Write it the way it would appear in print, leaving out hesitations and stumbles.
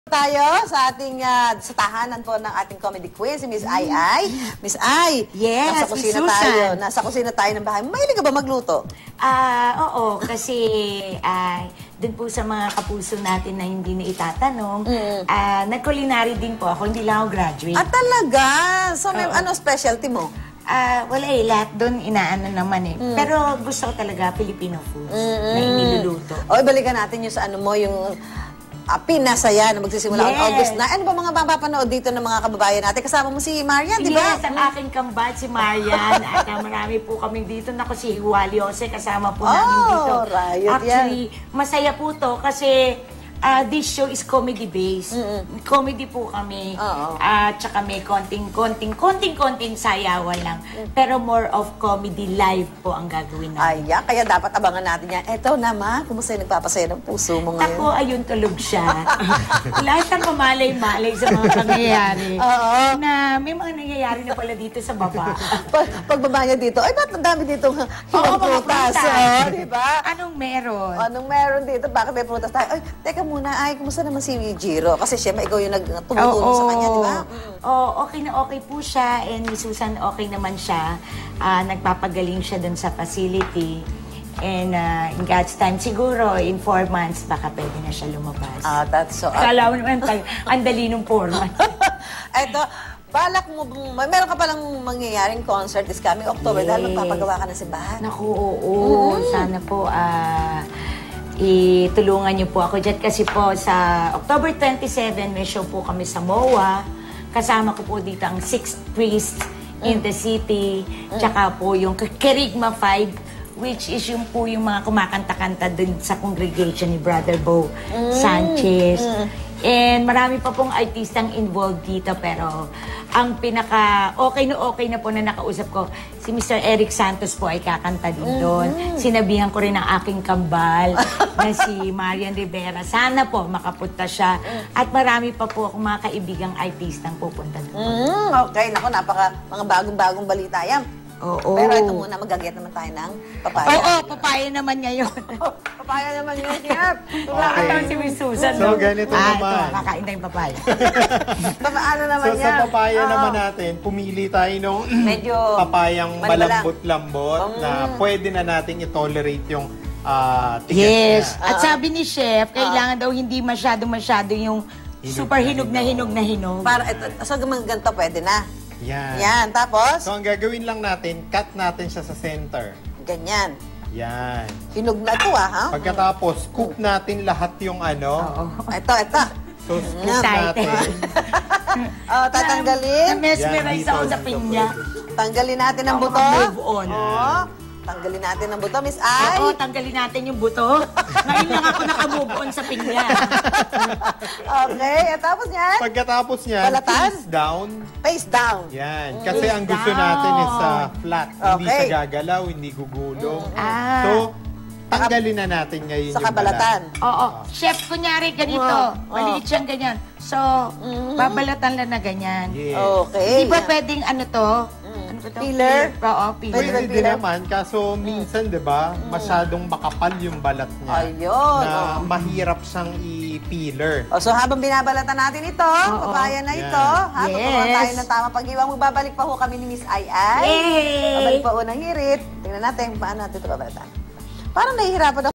Tayo sa ating sa tahanan po ng ating comedy queen, si Miss Ai Ai. Miss Ai, yes, nasa kusina Miss tayo. Susan. Nasa kusina tayo ng bahay. Mahilig ka ba magluto? Oo, kasi dun po sa mga kapuso natin na hindi na itatanong, nag-culinary din po ako, hindi lang ako graduate. Talaga? So, ano specialty mo? Wala lahat doon inaano naman eh. Pero gusto ko talaga Filipino food na iniluluto. O, ibalikan natin yung sa ano mo, yung pinasaya na magsisimula ang August na. Ano ba mga mapapanood dito ng mga kababayan natin? Kasama mo si Marian, di ba? Yes, ang aking kambal si Marian. At marami po kami dito. Naku, si Wally Jose kasama po namin dito. Riot Actually, masaya po to kasi this show is comedy-based. Comedy po kami. Tsaka may konting sayawan lang. Pero more of comedy live po ang gagawin namin. Kaya dapat abangan natin yan. Eto naman, kumusta yung nagpapasaya ng puso mo ngayon? Ako, ayun, tulog siya. Lahat ng mamalay-malay sa mga pangyayari. Na may mga nangyayari na pala dito sa baba. Pagbaba niya dito, ay ba't ang dami dito hirang prutas? Di ba? Anong meron? Anong meron dito? Bakit may prutas tayo? Ay, teka muna, kumusta naman si Jiro? Kasi siya, ikaw yung tumutulong sa kanya, di ba? Okay na okay po siya. And ni Susan, okay naman siya. Nagpapagaling siya dun sa facility. And in God's time, siguro, in 4 months, baka pwede na siya lumabas. That's so... Kala mo naman, ang dali nung 4 months. Eto, balak mo, meron ka palang mangyayaring concert this coming October dahil magpapagawa ka ng simbahan. Naku, oo. Sana po, itulungan niyo po ako dyan kasi po sa October 27 may show po kami sa MOA. Kasama ko po dito ang 6th priest in the city. Tsaka po yung Kerigma 5, which is yung po yung mga kumakanta-kanta dun sa congregation ni Brother Bo Sanchez. And marami pa pong artistang involved dito, pero ang pinaka okay na po na nakausap ko, si Mr. Eric Santos po ay kakanta din doon. Sinabihan ko rin ang aking kambal na si Marian Rivera. Sana po makapunta siya. At marami pa po akong mga kaibigang artistang pupunta doon. Okay, naku, mga bagong-bagong balita yan. Pero ito muna, mag-get naman tayo ng papaya. Papaya naman ngayon. Papaya naman ngayon, Chef. Nakakatawa si Miss Susan. So, ganito naman. Ito, kakain tayong papaya. Paano naman yan? So, sa papaya naman natin, pumili tayo nung papayang malambot-lambot na pwede na nating i-tolerate yung tigas niya. At sabi ni Chef, kailangan daw hindi masyado yung super hinog na hinog. Para ito, so ganito pwede na. Yan. Tapos? So, ang gagawin lang natin, cut natin siya sa center. Ganyan. Yan. Hinog na ito, ha? Pagkatapos, scoop natin lahat yung ano. Ito. So, scoop natin. Tatanggalin. Na-mesmerize ako sa pinya. Tanggalin natin ang buto. Move on. Tanggalin natin ang buto, Miss Ai. Oo, tanggalin natin yung buto. Ngayon lang ako naka-move on sa pinya. Okay, at tapos yan? Pagkatapos niyan, balatan? face down. Yan. Kasi ang gusto natin is flat. Hindi siya gagalaw, hindi gugulong. So, tanggalin na natin ngayon sa kabalatan. Chef, kunyari ganito. Maliit siyang ganyan. So, babalatan lang na ganyan. Okay. Di ba pwedeng ano to? Peeler? Pwede din naman, kaso minsan, di ba, masyadong makapal yung balat niya. Na mahirap siyang i-peeler. So habang binabalatan natin ito, papaya na ito, tuturuan tayo ng tama pag-iwang. Magbabalik pa ho kami ni Miss Ai Ai. Babalik pa ho ng hirit. Tingnan natin paano natin ito babalatan. Parang nahihirapan ako.